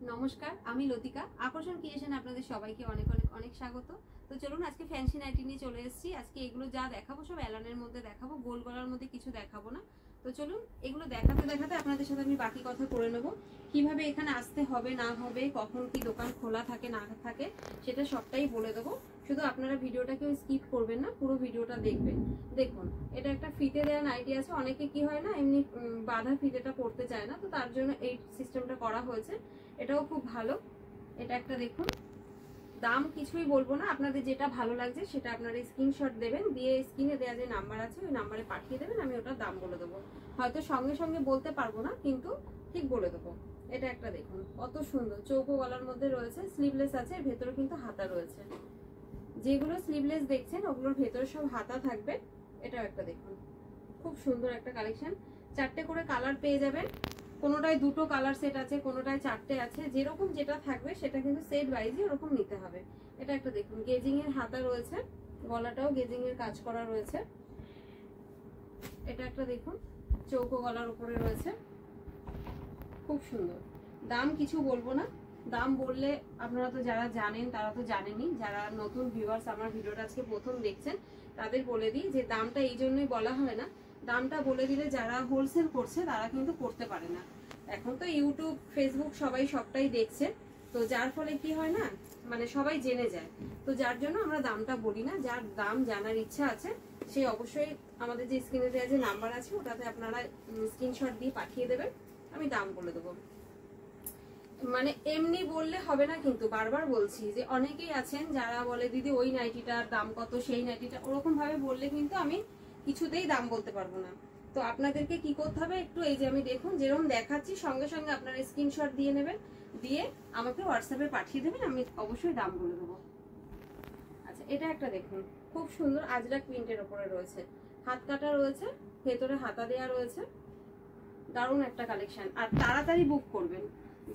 নমস্কার, আমি লতিকা। আকর্ষণ ক্রিয়েশনে আপনাদের সবাইকে অনেক অনেক অনেক স্বাগত। তো চলুন আজকে ফ্যান্সি নাইটি নিয়ে চলে এসেছি। আজকে এগুলো যা দেখাবো সব অ্যালানের মধ্যে দেখাবো, গোল গলার মধ্যে কিছু দেখাবো না। তো চলুন এগুলো দেখাতে দেখাতে আপনাদের সাথে আমি বাকি কথা করে নেব। কিভাবে এখানে আসতে হবে না হবে, কখন কি দোকান খোলা থাকে না থাকে সেটা সবটাই বলে দেবো। শুধু আপনারা ভিডিওটা কেউ স্কিপ করবেন না, পুরো ভিডিওটা দেখবেন। দেখুন, এটা একটা ফিতে দেওয়া নাইটি আছে। অনেকে কি হয় না, এমনি বাঁধা ফিতেটা পড়তে চায় না, তো তার জন্য এই সিস্টেমটা করা হয়েছে। এটাও খুব ভালো। এটা একটা দেখুন, দাম কিছুই বলবো না, আপনাদের যেটা ভালো লাগছে সেটা আপনারা স্ক্রিনশট দেবেন, দিয়ে স্ক্রিনে দেওয়া যে নাম্বার আছে ওই নাম্বারে পাঠিয়ে দেবেন। আমি ওটার দাম বলে দেবো। হয়তো সঙ্গে সঙ্গে বলতে পারবো না, কিন্তু ঠিক বলে দেবো। এটা একটা দেখুন, কত সুন্দর চৌকো গলার মধ্যে রয়েছে, স্লিভলেস আছে, ভেতরে কিন্তু হাতা রয়েছে। যেগুলো স্লিভলেস দেখছেন ওগুলোর ভেতরে সব হাতা থাকবে। এটাও একটা দেখুন, খুব সুন্দর একটা কালেকশন। 4টে করে কালার পেয়ে যাবেন। কোনোটায় 2টো কালার সেট আছে, কোনোটায় 4টে আছে। যেরকম যেটা থাকবে সেটা কিন্তু সেট ওয়াইজই ওরকম নিতে হবে। এটা একটা দেখুন, গেজিং এর হাতা রয়েছে, গলাটাও গেজিং এর কাজ করা রয়েছে। এটা একটা দেখুন, চৌকো গলার উপরে রয়েছে, খুব সুন্দর। দাম কিছু বলবো না, দাম বললে আপনারা তো যারা জানেন তারা তো জানেনই, যারা নতুন ভিউয়ার্স আমার ভিডিওটা আজকে প্রথম দেখছেন তাদের বলে দিই যে দামটা এই জন্যই বলা হয় না। দামটা বলে দিলে যারা হোলসেল করছে তারা কিন্তু করতে পারে না। এখন তো ইউটিউব ফেসবুক সবাই সবটাই দেখছে, তো যার ফলে কি হয় না, মানে সবাই জেনে যায়। তো যার জন্য আমরা দামটা বলি না। যার দাম জানার ইচ্ছা আছে সে অবশ্যই আমাদের যে স্ক্রিনে দেওয়া যে নাম্বার আছে ওটাতে আপনারা স্ক্রিনশট দিয়ে পাঠিয়ে দেবেন, আমি দাম বলে দেবো। মানে এমনি বললে হবে না, কিন্তু বারবার বলছি যে অনেকেই আছেন যারা বলে দিদি ওই নাইটিটার দাম কত, সেই নাইটিটা, ওরকম ভাবে বললে কিন্তু আমি কিছুতেই দাম বলতে পারবো না। তো আপনাদেরকে কি করতে হবে, একটু এই যে আমি দেখুন যেরকম দেখাচ্ছি সঙ্গে সঙ্গে আপনারা স্ক্রিনশট দিয়ে নেবেন, দিয়ে আমাকে হোয়াটসঅ্যাপে পাঠিয়ে দেবেন, আমি অবশ্যই দাম বলে দেবো। আচ্ছা, এটা একটা দেখুন, খুব সুন্দর আজরাক প্রিন্টের ওপরে রয়েছে, হাত কাটা রয়েছে, ভেতরে হাতা দেওয়া রয়েছে, দারুণ একটা কালেকশন। আর তাড়াতাড়ি বুক করবেন,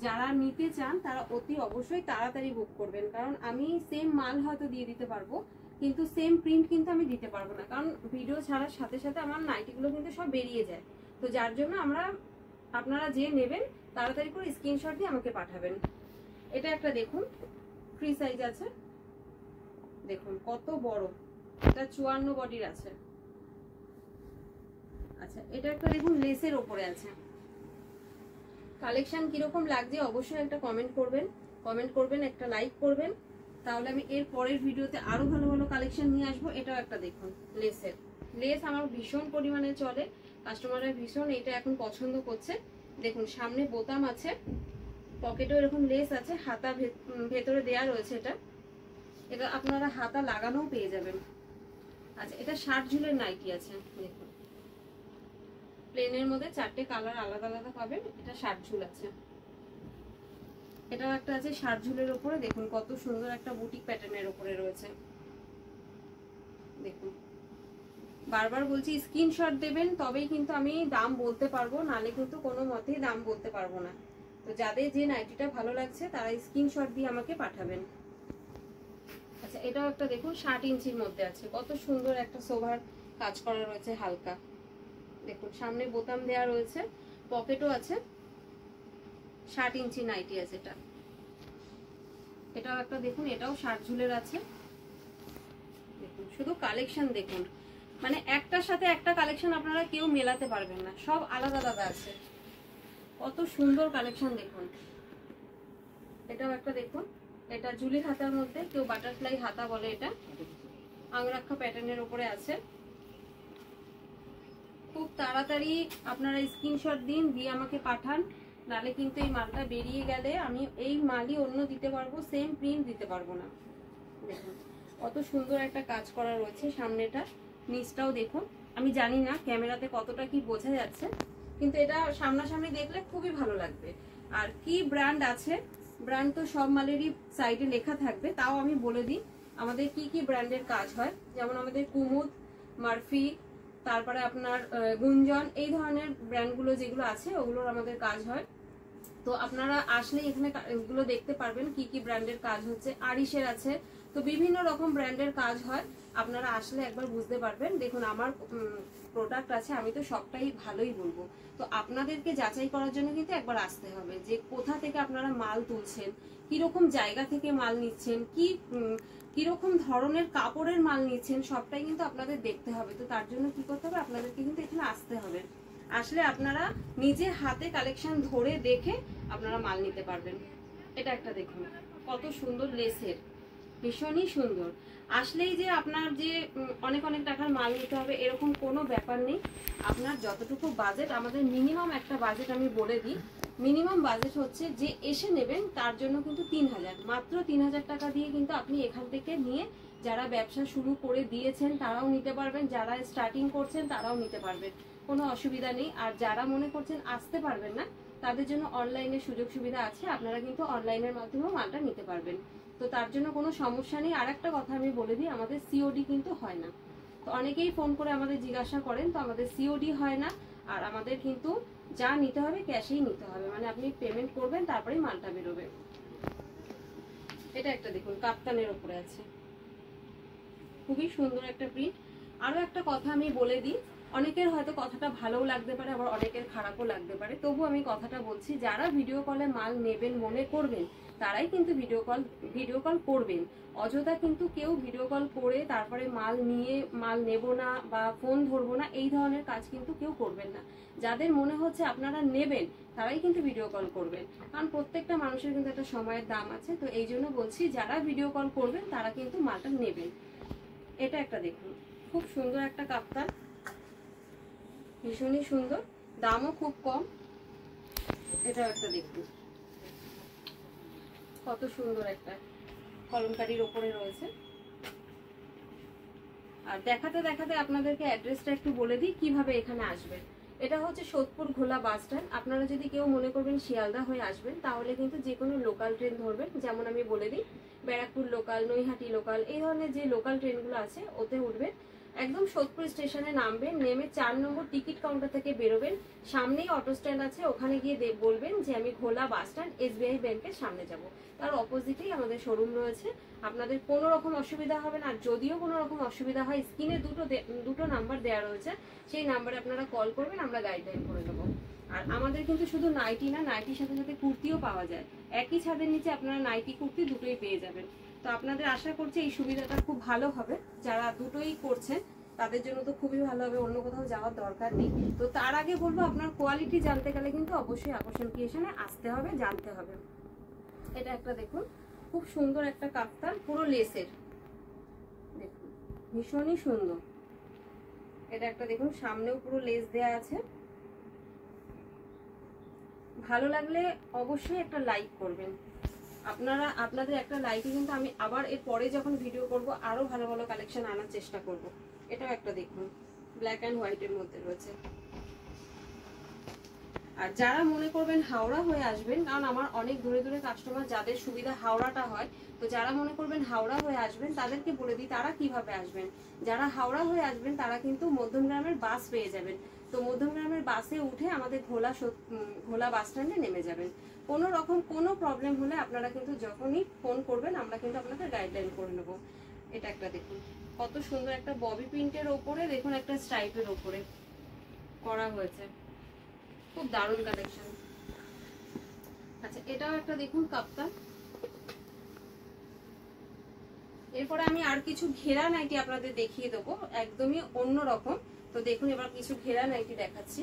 যারা নিতে চান তারা অতি অবশ্যই তাড়াতাড়ি বুক করবেন, কারণ আমি সেম মাল হয়তো দিয়ে দিতে পারবো কিন্তু সেম প্রিন্ট কিন্তু আমি দিতে পারবো না, কারণ ভিডিও ছাড়ার সাথে সাথে আমার নাইটিগুলো কিন্তু সব বেরিয়ে যায়। তো যার জন্য আপনারা যে নেবেন তাড়াতাড়ি করে স্ক্রিনশট দিয়ে আমাকে পাঠাবেন। এটা একটা দেখুন, ফ্রি সাইজ আছে, দেখুন কত বড়, এটা 54 বডির আছে। আচ্ছা, এটা একটা দেখুন লেসের ওপরে আছে। কালেকশন কিরকম লাগছে অবশ্যই একটা কমেন্ট করবেন, একটা লাইক করবেন, তাহলে আমি এর পরের ভিডিওতে আরো ভালো ভালো কালেকশন নিয়ে আসবো। এটাও একটা দেখুন লেসের, লেস আমার ভীষণ পরিমাণে চলে, কাস্টমাররা ভীষণ এটা এখন পছন্দ করছে। দেখুন সামনে বোতাম আছে, পকেটেও এরকম লেস আছে, হাতা ভেতরে দেয়া রয়েছে। এটা আপনারা হাতা লাগানোও পেয়ে যাবেন। আচ্ছা, এটা 60 ঝুলের নাইটি আছে, দেখুন প্লেনের মধ্যে 4টে কালার আলাদা আলাদা পাবেন। এটা 60 ঝুল আছে। এটাও একটা আছে 60 ঝুলের উপরে, দেখুন কত সুন্দর একটা বুটিক প্যাটার্নের উপরে রয়েছে। দেখুন বারবার বলছি স্ক্রিনশট দেবেন, তবেই কিন্তু আমি দাম বলতে পারবো, নালে কিন্তু কোনো মতেই দাম বলতে পারবো না। তো যাদের যে নাইটিটা ভালো লাগছে তারা স্ক্রিনশট দিয়ে আমাকে পাঠাবেন। আচ্ছা, এটাও একটা দেখুন 60 ইঞ্চির মধ্যে আছে, কত সুন্দর একটা সোভার কাজ করা রয়েছে হালকা। দেখুন সামনে বোতাম দেওয়া রয়েছে, পকেটও আছে, 60 ইঞ্চি নাইটি আছে এটা। এটাও একটা দেখুন, এটাও 60 ঝুলের আছে। দেখুন শুধু কালেকশন দেখুন, মানে একটার সাথে একটা কালেকশন আপনারা কেউ মেলাতে পারবেন না, সব আলাদা আলাদা আছে। কত সুন্দর কালেকশন দেখুন। এটাও একটা দেখুন, এটা জুলি হাতার মধ্যে, কেউ বাটারফ্লাই হাতা বলে, এটা আংরাক্ষা প্যাটার্নের উপরে আছে। খুব তাড়াতাড়ি আপনারা স্ক্রিনশট দিন, দিয়ে আমাকে পাঠান, নালে কিন্তু এই মালটা বেরিয়ে গেলে আমি এই মালই অন্য দিতে পারবো, সেম প্রিন্ট দিতে পারবো না। দেখুন কত সুন্দর একটা কাজ করা রয়েছে সামনেটা, নিচটাও দেখুন। আমি জানি না ক্যামেরাতে কতটা কি বোঝা যাচ্ছে, কিন্তু এটা সামনাসামনি দেখলে খুবই ভালো লাগবে। আর কি ব্র্যান্ড আছে, ব্র্যান্ড তো সব মালেরই সাইডে লেখা থাকবে, তাও আমি বলে দিই আমাদের কি কি ব্র্যান্ডের কাজ হয়। যেমন আমাদের কুমুদ, মারফি, তারপরে আপনার গুঞ্জন, এই ধরনের ব্র্যান্ডগুলো যেগুলো আছে ওগুলোর আমাদের কাজ হয়। তো আপনারা আসলে এখানে এগুলো দেখতে পারবেন কি কি ব্র্যান্ডের কাজ হচ্ছে। আরিশের আছে, তো বিভিন্ন রকম ব্র্যান্ডের কাজ হয়, আপনারা আসলে একবার বুঝতে পারবেন। দেখুন আমার প্রোডাক্ট আছে, আমি তো সবটাই ভালোই বলবো। তো আপনাদেরকে যাচাই করার জন্য কিন্তু একবার আসতে হবে যে কোথা থেকে আপনারা মাল তুলছেন, কিরকম জায়গা থেকে মাল নিচ্ছেন, কিরকম ধরনের কাপড়ের মাল নিচ্ছেন, সবটাই কিন্তু আপনাদের দেখতে হবে। তো তার জন্য কি করতে হবে, আপনাদেরকে কিন্তু এখানে আসতে হবে। আসলে আপনারা নিজে হাতে কালেকশন ধরে দেখে আপনারা মাল নিতে পারবেন। এটা একটা দেখুন কত সুন্দর লেসের, ভীষণই সুন্দর। আসলেই যে আপনার যে অনেক অনেক টাকার মাল নিতে হবে এরকম কোনো ব্যাপার নেই। আপনার যতটুকু বাজেট, আমাদের মিনিমাম একটা বাজেট আমি বলে দিই, মিনিমাম বাজেট হচ্ছে যে এসে নেবেন তার জন্য কিন্তু 3000, মাত্র 3000 টাকা দিয়ে কিন্তু আপনি এখান থেকে নিয়ে যারা ব্যবসা শুরু করে দিয়েছেন তারাও নিতে পারবেন, যারা স্টার্টিং করছেন তারাও নিতে পারবেন, কোনো অসুবিধা নেই। আর যারা মনে করছেন আসতে পারবেন না তাদের জন্য অনলাইনে সুযোগ সুবিধা আছে, আপনারা কিন্তু অনলাইনের মাধ্যমেও মালটা নিতে পারবেন। তো তার জন্য কোনো সমস্যা নেই। আর একটা কথা আমি বলে দিই, আমাদের সিওডি কিন্তু হয় না। তো অনেকেই ফোন করে আমাদের জিজ্ঞাসা করেন, তো আমাদের সিওডি হয় না। আর আমাদের কিন্তু যা নিতে হবে ক্যাশেই নিতে হবে, মানে আপনি পেমেন্ট করবেন তারপরেই মালটা বেরোবে। এটা একটা দেখুন কাপ্তানের উপরে আছে, খুবই সুন্দর একটা প্রিন্ট। আরো একটা কথা আমি বলে দিই, অনেকের হয়তো কথাটা ভালোও লাগতে পারে, আবার অনেকের খারাপও লাগতে পারে, তবু আমি কথাটা বলছি, যারা ভিডিও কলে মাল নেবেন মনে করবেন তারাই কিন্তু ভিডিও কল করবেন। অযথা কিন্তু কেউ ভিডিও কল করে তারপরে মাল নিয়ে মাল নেব না বা ফোন ধরবো না, এই ধরনের কাজ কিন্তু কেউ করবেন না। যাদের মনে হচ্ছে আপনারা নেবেন তারাই কিন্তু ভিডিও কল করবেন, কারণ প্রত্যেকটা মানুষের কিন্তু একটা সময়ের দাম আছে। তো এই জন্য বলছি, যারা ভিডিও কল করবেন তারা কিন্তু মালটা নেবেন। এটা একটা দেখুন খুব সুন্দর একটা কাপ্তান, ভীষণই সুন্দর, দামও খুব কম। এটা একটা দেখুন কত সুন্দর একটা কলমকারীর ওপরে রয়েছে। আর দেখাতে দেখাতে আপনাদেরকে অ্যাড্রেসটা একটু বলে দিই কিভাবে এখানে আসবেন। এটা হচ্ছে সোদপুর ঘোলা বাস স্ট্যান্ড। আপনারা যদি কেউ মনে করবেন শিয়ালদা হয়ে আসবেন তাহলে কিন্তু যে কোনো লোকাল ট্রেন ধরবেন, যেমন আমি বলে দিই ব্যারাকপুর লোকাল, নৈহাটি লোকাল, এই ধরনের যে লোকাল ট্রেনগুলো আছে ওতে উঠবেন। একদম সোদপুর স্টেশনে নামবেন, নেমে 4 নম্বর টিকিট কাউন্টার থেকে বেরোবেন, সামনেই অটো স্ট্যান্ড আছে, ওখানে গিয়ে বলবেন যে আমি ঘোলা বাস স্ট্যান্ড SBI ব্যাংকের সামনে যাব। তার অপোজিটেই আমাদের শোরুম রয়েছে, আপনাদের কোনো রকম অসুবিধা হবে না। আর যদিও কোনো রকম অসুবিধা হয়, স্ক্রিনে দুটো নাম্বার দেওয়া রয়েছে, সেই নাম্বারে আপনারা কল করবেন, আমরা গাইডলাইন করে দেবো। আর আমাদের কিন্তু শুধু নাইটি না, নাইটির সাথে সাথে কুর্তিও পাওয়া যায়। একই ছাদের নিচে আপনারা নাইটি কুর্তি দুটোই পেয়ে যাবেন। তো আপনাদের আশা করছি এই সুবিধাটা খুব ভালো হবে, যারা দুটোই করছেন তাদের জন্য তো খুবই ভালো হবে, অন্য কোথাও যাওয়ার দরকার নেই। তো তার আগে বলবো, আপনার কোয়ালিটি জানতে গেলে কিন্তু অবশ্যই আকর্ষণ ক্রিয়েশনে আসতে হবে, জানতে হবে। এটা একটা দেখুন খুব সুন্দর একটা কাপ্তান, পুরো লেসের, দেখুন ভীষণই সুন্দর। এটা একটা দেখুন সামনেও পুরো লেস দেয়া আছে। ভালো লাগলে অবশ্যই একটা লাইক করবেন। আপনাদের একটা লাইকে কিন্তু আমি আবার এর পরে যখন ভিডিও করব আরো ভালো ভালো কালেকশন আনার চেষ্টা করব। এটাও একটা দেখুন ব্ল্যাক অ্যান্ড হোয়াইটের মধ্যে রয়েছে। আর যারা মনে করবেন হাওড়া হয়ে আসবেন, কারণ আমার অনেক দূরে দূরে কাস্টমার, যাদের সুবিধা হাওড়াটা হয়, তো যারা মনে করবেন হাওড়া হয়ে আসবেন তাদেরকে বলে দিই তারা কিভাবে আসবেন। যারা হাওড়া হয়ে আসবেন তারা কিন্তু মধ্যমগ্রামের বাস পেয়ে যাবেন। তো মধ্যমগ্রামের বাসে উঠে আমাদের ঘোলা বাস স্ট্যান্ডে নেমে যাবেন। কোনো রকম কোনো প্রবলেম হলে আপনারা কিন্তু যখনই ফোন করবেন আমরা কিন্তু আপনাদের গাইডলাইন করে নেব। এটা একটা দেখুন কত সুন্দর একটা ববি প্রিন্টের ওপরে, দেখুন একটা স্ট্রাইপের ওপরে করা হয়েছে, খুব দারুণ কালেকশন। আচ্ছা এটাও একটা দেখুন কাপ্তান। এরপরে আমি আর কিছু ঘেরা নাইটি আপনাদের দেখিয়ে দেবো, একদমই অন্য রকম। তো দেখুন এবার কিছু ঘেরা নাইটি দেখাচ্ছি।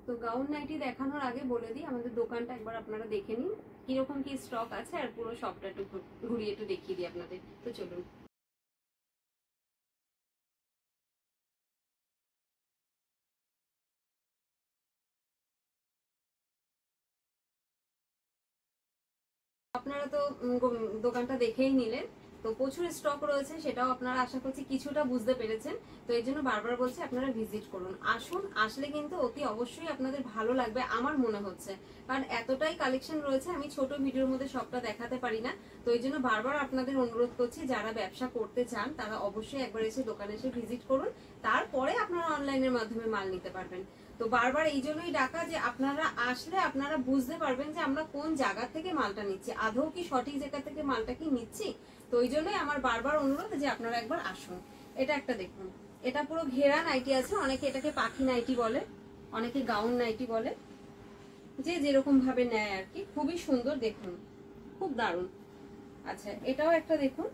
তো গাউন নাইটি দেখানোর আগে বলে দিই, আমাদের দোকানটা একবার আপনারা দেখে নিন কিরকম কি স্টক আছে, আর পুরো শপটা একটু ঘুরিয়ে একটু দেখিয়ে দিই আপনাদের। তো চলুন। আপনারা তো দোকানটা দেখেই নিলেন, তো প্রচুর স্টক রয়েছে, সেটাও আপনারা আশা করছি কিছুটা বুঝতে পেরেছেন। তো এই জন্য বারবার বলছি আপনারা ভিজিট করুন, আসুন। আসলে কিন্তু অতি অবশ্যই আপনাদের ভালো লাগবে আমার মনে হচ্ছে, কারণ এতটাই কালেকশন রয়েছে, আমি ছোট ভিডিওর মধ্যে সবটা দেখাতে পারি না। তো এই জন্য বারবার আপনাদের অনুরোধ করছি, যারা ব্যবসা করতে চান তারা অবশ্যই একবার এসে দোকানে এসে ভিজিট করুন, তারপরে আপনারা অনলাইনের মাধ্যমে মাল নিতে পারবেন। তো তো বারবার এই জন্যই ডাকা যে আপনারা আসলে আপনারা বুঝতে পারবেন যে আমরা কোন জায়গা থেকে মালটা নিচ্ছি, আদৌ কি সঠিক জায়গা থেকে মালটা কি নিচ্ছি। তো ওই জন্যই আমার বারবার অনুরোধ যে আপনারা একবার আসুন। এটা একটা দেখুন, এটা পুরো ঘেরা নাইটি আছে, অনেকে এটাকে পাখি নাইটি বলে, অনেকে গাউন নাইটি বলে, যে যেরকম ভাবে নেয় আর কি। খুবই সুন্দর, দেখুন খুব দারুণ। আচ্ছা এটাও একটা দেখুন,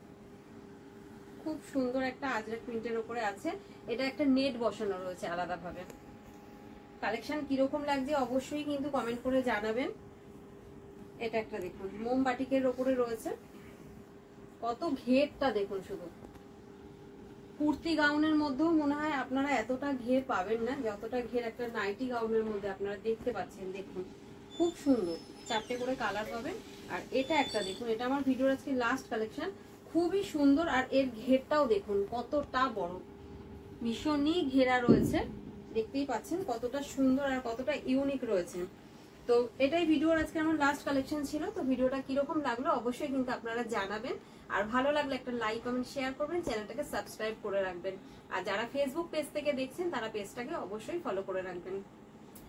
খুব সুন্দর একটা আজরাক প্রিন্টের উপরে আছে। এটা একটা নেট বসানো রয়েছে আলাদাভাবে। কালেকশন কিরকম লাগছে অবশ্যই কিন্তু কমেন্ট করে জানাবেন। এটা একটা দেখুন মোমবাটিকের উপরে রয়েছে, কত ঘেরটা দেখুন। শুধু কুর্তি গাউনের মধ্যেও মনে হয় আপনারা এতটা ঘের পাবেন না যতটা ঘের একটা নাইটি গাউনের মধ্যে আপনারা দেখতে পাচ্ছেন। দেখুন খুব সুন্দর, 4টে করে কালার পাবেন। আর এটা একটা দেখুন, এটা আমার ভিডিওর আজকে লাস্ট কালেকশন, খুবই সুন্দর। আর এর ঘেরটাও দেখুন কতটা বড়, ভীষণই ঘেরা রয়েছে, দেখতেই পাচ্ছেন কতটা সুন্দর আর কতটা ইউনিক রয়েছে। তো এটাই ভিডিওর আজকে আমার লাস্ট কালেকশন ছিল। তো ভিডিওটা কিরকম লাগলো অবশ্যই কিন্তু আপনারা জানাবেন। আর ভালো লাগলে একটা লাইক কমেন্ট শেয়ার করবেন, চ্যানেলটাকে সাবস্ক্রাইব করে রাখবেন। আর যারা ফেসবুক পেজ থেকে দেখছেন তারা পেজটাকে অবশ্যই ফলো করে রাখবেন।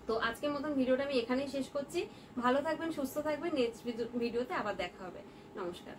তো আজকের মতন ভিডিওটা আমি এখানেই শেষ করছি। ভালো থাকবেন, সুস্থ থাকবেন, নেক্সট ভিডিওতে আবার দেখা হবে। নমস্কার।